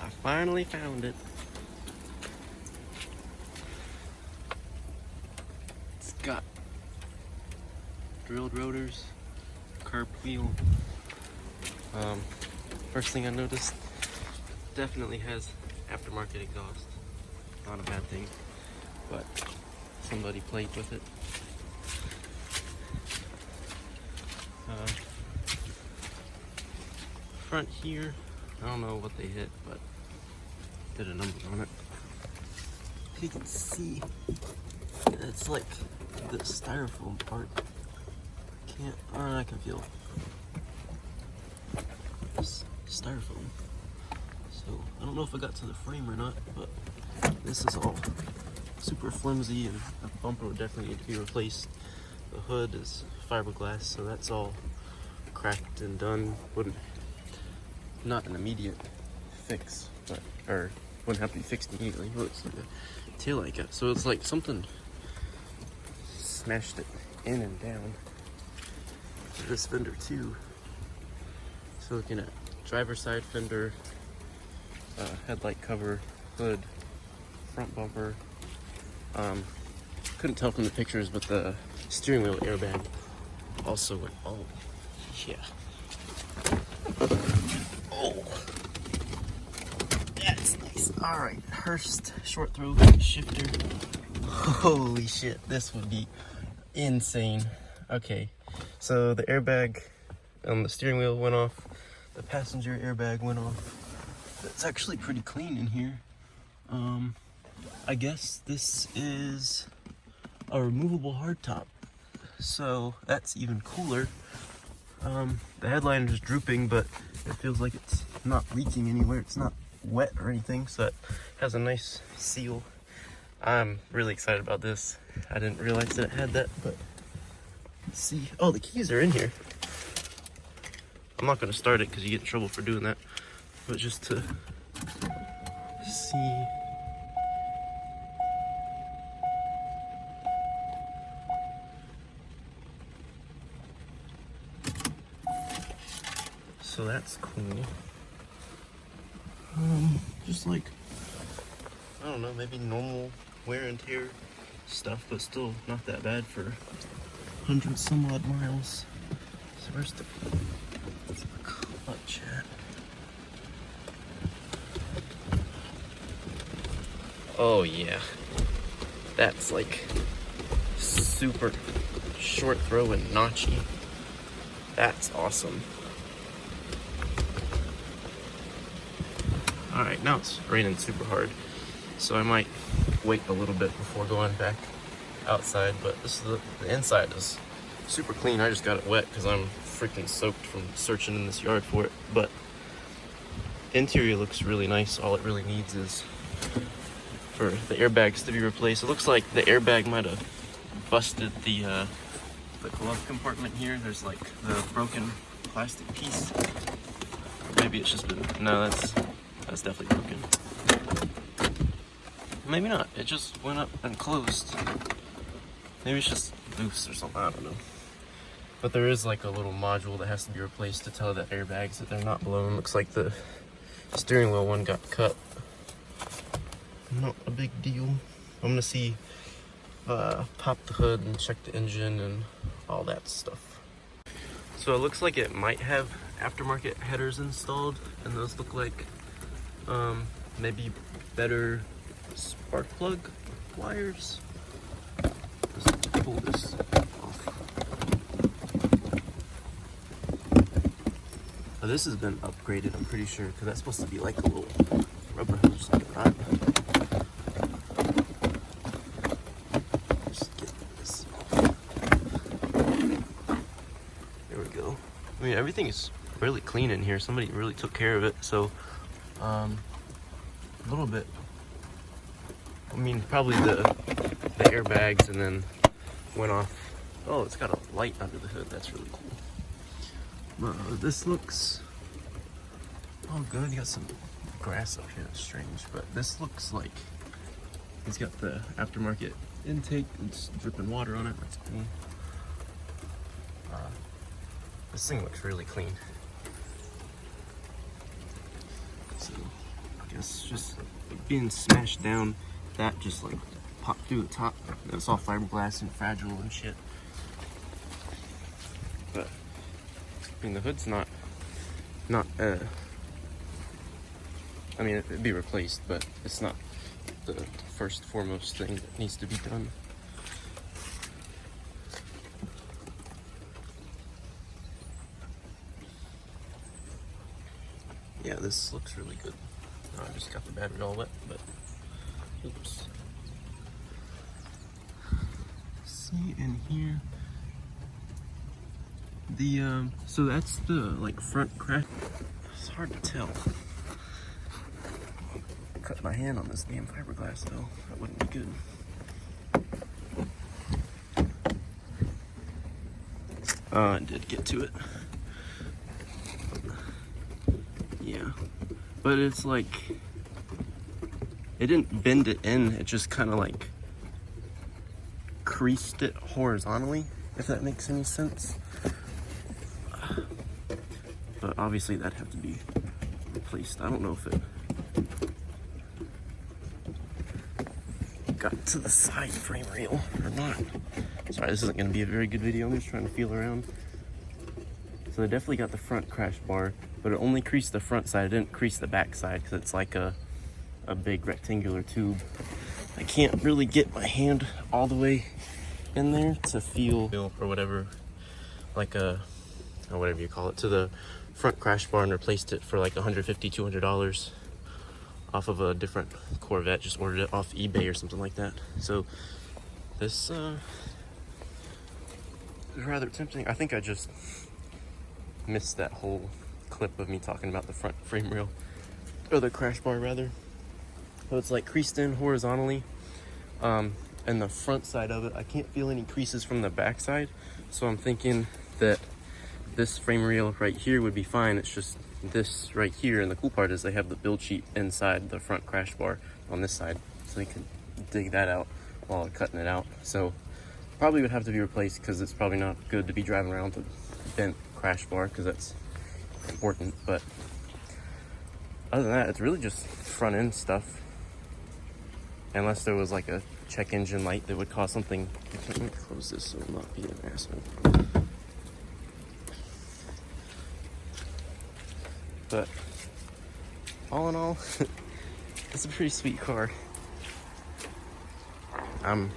I finally found it. It's got drilled rotors, carb wheel. First thing I noticed, definitely has aftermarket exhaust. Not a bad thing, but somebody played with it. Front here, I don't know what they hit, but did a number on it. You can see it's like the styrofoam part. I can feel it's styrofoam. So I don't know if I got to the frame or not, but this is all super flimsy, and the bumper would definitely need to be replaced. The hood is fiberglass, so that's all cracked and done. Not an immediate fix, but wouldn't have to be fixed immediately. Look, it's like a taillight got, so it's like something smashed it in and down. This fender too. So looking at driver's side fender, headlight cover, hood, front bumper. Couldn't tell from the pictures, but the steering wheel airbag also went. Oh, yeah. Oh, that's nice. All right, Hurst short throw shifter. Holy shit, this would be insane. Okay, so the airbag on the steering wheel went off. The passenger airbag went off. It's actually pretty clean in here. I guess this is a removable hardtop, so that's even cooler. The headliner is drooping, but it feels like it's not leaking anywhere. It's not wet or anything, so it has a nice seal. I'm really excited about this. I didn't realize that it had that, but let's see. Oh, the keys are in here. I'm not going to start it because you get in trouble for doing that, but just to see. So that's cool. Just like, I don't know, maybe normal wear and tear stuff, but still not that bad for 100 some odd miles. So where's the clutch at? Oh yeah, that's like super short throw and notchy. That's awesome. Alright, now it's raining super hard, so I might wait a little bit before going back outside, but this is the inside is super clean. I just got it wet because I'm freaking soaked from searching in this yard for it, but interior looks really nice. All it really needs is for the airbags to be replaced. It looks like the airbag might have busted the glove compartment here. There's like the broken plastic piece. Maybe it's just been, no, that's definitely broken. Maybe not. It just went up and closed. Maybe it's just loose or something. I don't know. But there is like a little module that has to be replaced to tell the airbags that they're not blown. Looks like the steering wheel one got cut. Not a big deal. I'm gonna see, pop the hood and check the engine and all that stuff. So it looks like it might have aftermarket headers installed, and those look like maybe better spark plug wires. Just pull this off. Oh, this has been upgraded, I'm pretty sure, because that's supposed to be like a little rubber hose or something, right? Just get this. There we go. I mean, everything is really clean in here. Somebody really took care of it, so a little bit. I mean, probably the airbags, and then went off. Oh, it's got a light under the hood. That's really cool. This looks all good. You got some grass up here. That's strange, but this looks like it's got the aftermarket intake. It's dripping water on it. That's cool. This thing looks really clean. So I guess this just being smashed down, that just like popped through the top. It's all fiberglass and fragile and shit. But I mean, the hood's not I mean, it'd be replaced, but it's not the first foremost thing that needs to be done. Yeah, this looks really good. I just got the battery all wet, but oops. See in here, the so that's the like front crash. It's hard to tell. Cut my hand on this damn fiberglass though. That wouldn't be good. I did get to it. Yeah, but it's like it didn't bend it in. It just kind of like creased it horizontally, if that makes any sense. But obviously that'd have to be replaced. I don't know if it got to the side frame rail or not. Sorry, this isn't going to be a very good video. I'm just trying to feel around. So they definitely got the front crash bar, but it only creased the front side. It didn't crease the back side because it's like a big rectangular tube. I can't really get my hand all the way in there to feel or whatever, like or whatever you call it, to the front crash bar, and replaced it for like $150–200 off of a different Corvette. Just ordered it off eBay or something like that. So this is rather tempting. I think I just missed that whole clip of me talking about the front frame rail, or the crash bar rather. So it's like creased in horizontally, and the front side of it, I can't feel any creases from the back side. So I'm thinking that this frame rail right here would be fine. It's just this right here, and the cool part is they have the build sheet inside the front crash bar on this side, so you can dig that out while cutting it out. So probably would have to be replaced because it's probably not good to be driving around with a bent crash bar, because that's important. But other than that, it's really just front end stuff, unless there was like a check engine light that would cause something. Let me close this so I'm not being an asshole. But all in all, it's a pretty sweet car. I'm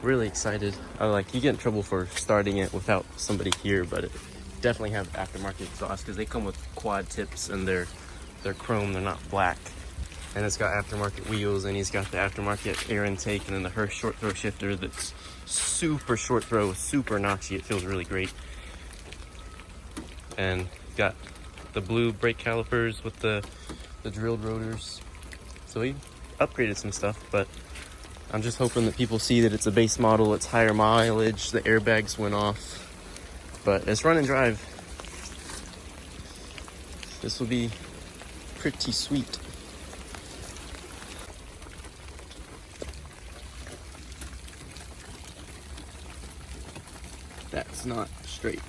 really excited. You get in trouble for starting it without somebody here, but it definitely have aftermarket exhaust because they come with quad tips and they're chrome, they're not black. And it's got aftermarket wheels, and he's got the aftermarket air intake, and then the Hurst short throw shifter that's super short throw, super notchy. It feels really great. And got the blue brake calipers with the drilled rotors. So he upgraded some stuff, but I'm just hoping that people see that it's a base model, it's higher mileage, the airbags went off, but it's run and drive. This will be pretty sweet. That's not straight.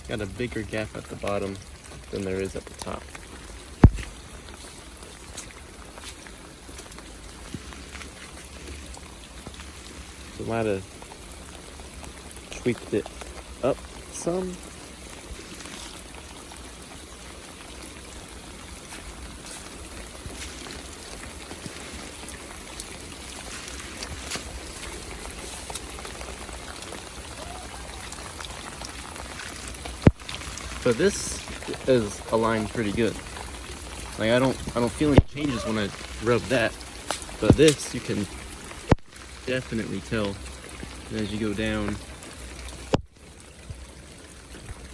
Got a bigger gap at the bottom than there is at the top. So I might have tweaked it up some. So this is aligned pretty good. Like I don't feel any changes when I rub that, but this you can definitely tell as you go down.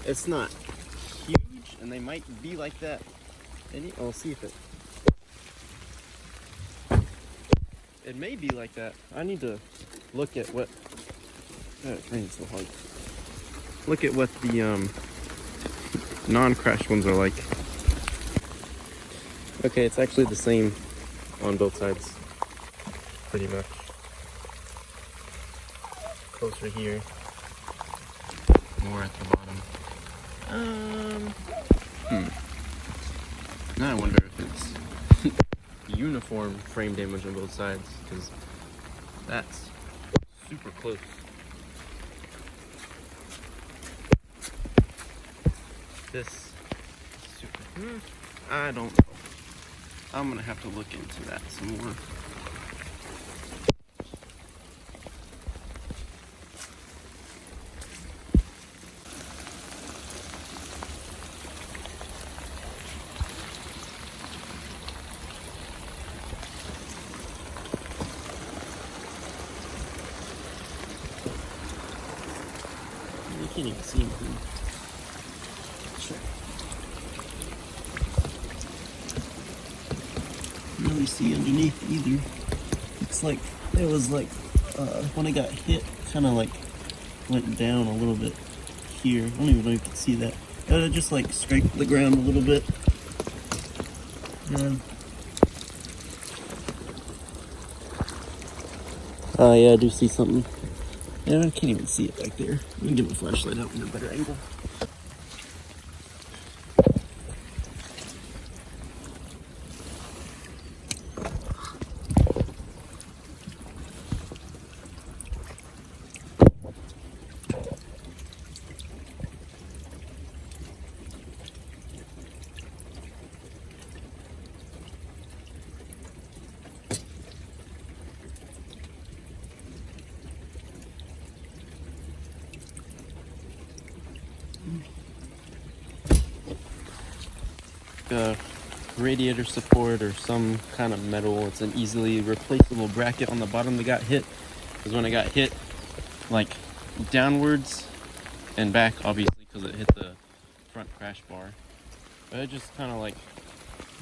It's not huge, and they might be like that. And I'll see if it may be like that. I need to look at what. It's raining so hard. Look at what the non-crash ones are like. Okay, it's actually the same on both sides, pretty much. closer here. More at the bottom. Now I wonder if it's uniform frame damage on both sides, because that's super close. This is super. I don't know. I'm gonna have to look into that some more. You can't even see anything. Sure. Really see underneath either. Looks like it was like when it got hit, kind of like went down a little bit here. I don't even know if you can see that. It just like scraped the ground a little bit. Yeah, I do see something. Yeah, I can't even see it back there. Let me get my flashlight out in a better angle. Radiator support or some kind of metal. It's an easily replaceable bracket on the bottom that got hit, because when it got hit like downwards and back, obviously because it hit the front crash bar, but it just kind of like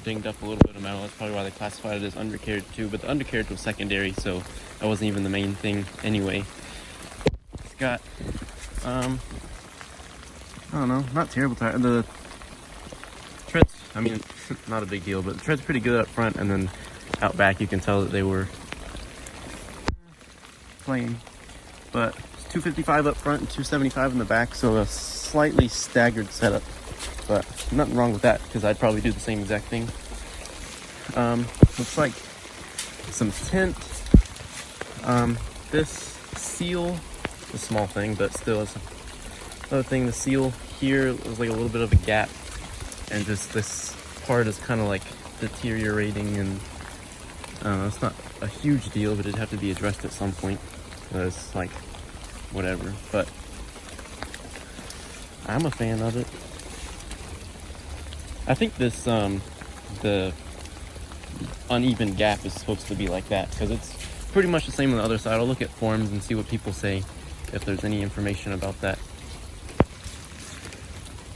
dinged up a little bit of metal. That's probably why they classified it as undercarriage too, but the undercarriage was secondary, so that wasn't even the main thing anyway. It's got I don't know, not terrible tire. The treads, I mean, not a big deal, but the tread's pretty good up front, and then out back you can tell that they were playing. But it's 255 up front and 275 in the back, so a slightly staggered setup. But nothing wrong with that, because I'd probably do the same exact thing. Looks like some tint. This seal, a small thing, but still it's another thing. The seal here was like a little bit of a gap, and just this part is kind of like deteriorating, and it's not a huge deal, but it'd have to be addressed at some point. It's like whatever, but I'm a fan of it. I think this the uneven gap is supposed to be like that, because it's pretty much the same on the other side. I'll look at forums and see what people say, if there's any information about that.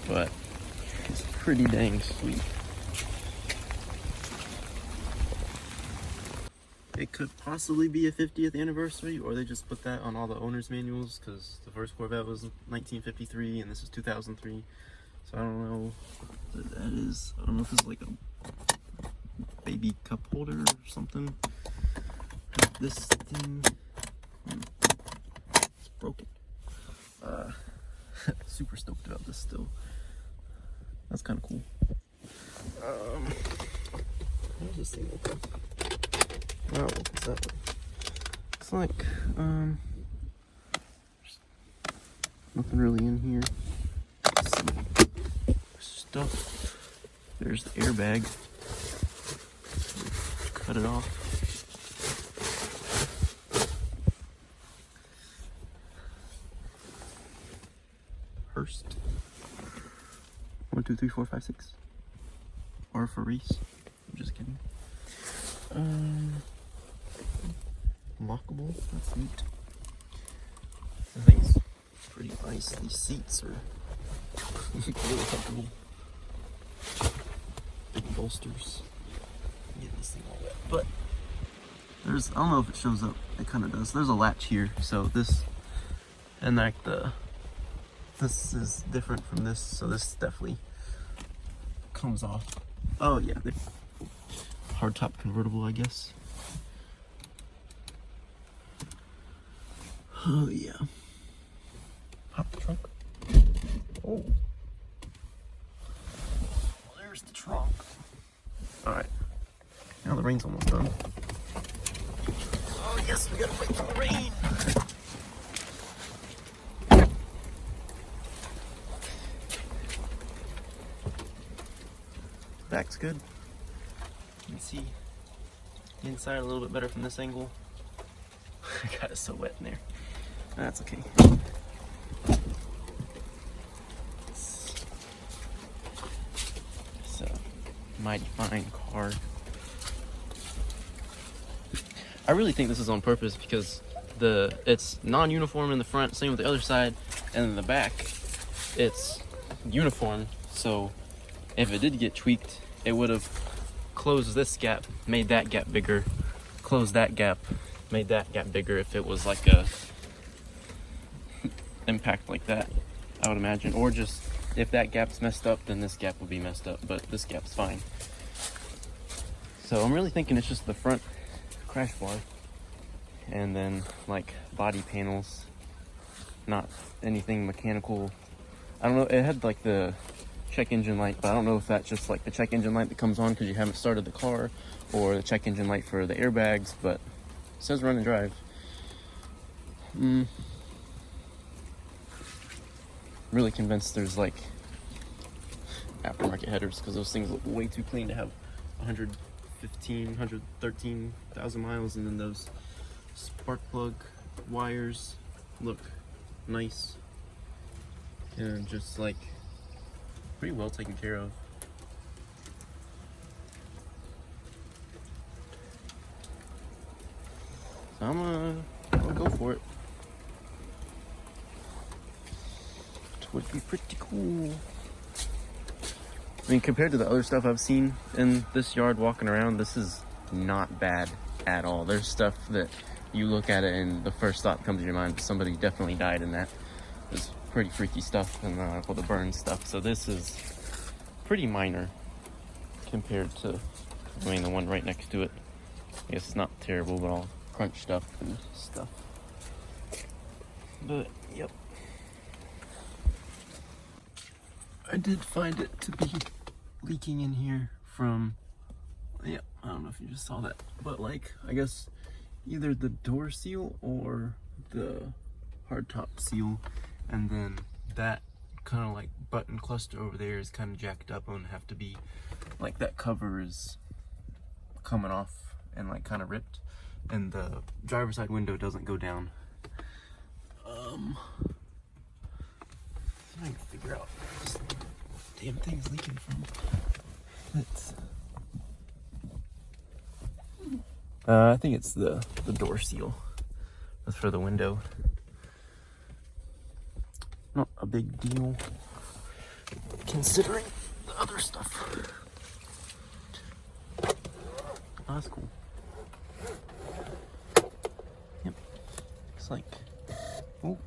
But it's pretty dang sweet. It could possibly be a 50th anniversary, or they just put that on all the owner's manuals, because the first Corvette was 1953 and this is 2003. So I don't know what that is. I don't know if it's like a baby cup holder or something. This thing, it's broken. Super stoked about this still. That's kind of cool. How does this thing open? Oh, it opens that way. It's like, nothing really in here. Some stuff. There's the airbag. Cut it off. Hurst. 1, 2, 3, 4, 5, 6. Or for Reese. I'm just kidding. Lockable. That's neat. I think it's pretty nice. These seats are really comfortable. Big bolsters. Get this thing all wet. But there's, I don't know if it shows up. It kind of does. There's a latch here. So this, and like this is different from this. So this definitely comes off. Oh yeah. Hardtop convertible, I guess. Oh yeah. Pop the trunk. Oh. Well, there's the trunk. Alright. Now the rain's almost done. Oh yes, we gotta wait for the rain. Back's good. You can see the inside a little bit better from this angle. God, it's so wet in there. That's okay. It's a mighty fine car. I really think this is on purpose because it's non-uniform in the front, same with the other side, and in the back it's uniform. So if it did get tweaked, it would have closed this gap, made that gap bigger, closed that gap, made that gap bigger if it was like a impact like that, I would imagine. Or just if that gap's messed up, then this gap would be messed up, but this gap's fine. So I'm really thinking it's just the front crash bar and then like body panels, not anything mechanical. I don't know, it had like the check engine light, but I don't know if that's just like the check engine light that comes on because you haven't started the car, or the check engine light for the airbags, but it says run and drive. Really convinced there's like aftermarket headers because those things look way too clean to have 113,000 miles, and then those spark plug wires look nice and just like pretty well taken care of. So I'm gonna go for it. It would be pretty cool. I mean, compared to the other stuff I've seen in this yard walking around, this is not bad at all. There's stuff that you look at it and the first thought that comes to your mind, somebody definitely died in that. It's pretty freaky stuff, and all the burn stuff. So this is pretty minor compared to, I mean, the one right next to it. I guess it's not terrible, but all crunched up and stuff. But, yep. I did find it to be leaking in here from, yeah, I don't know if you just saw that, but like, I guess either the door seal or the hardtop seal, and then that kind of like button cluster over there is kind of jacked up and have to be, like that cover is coming off and like kind of ripped, and the driver's side window doesn't go down. I can figure out where this damn thing's leaking from. I think it's the door seal. That's for the window. Not a big deal considering the other stuff. Oh, that's cool. Yep. Looks like, oh,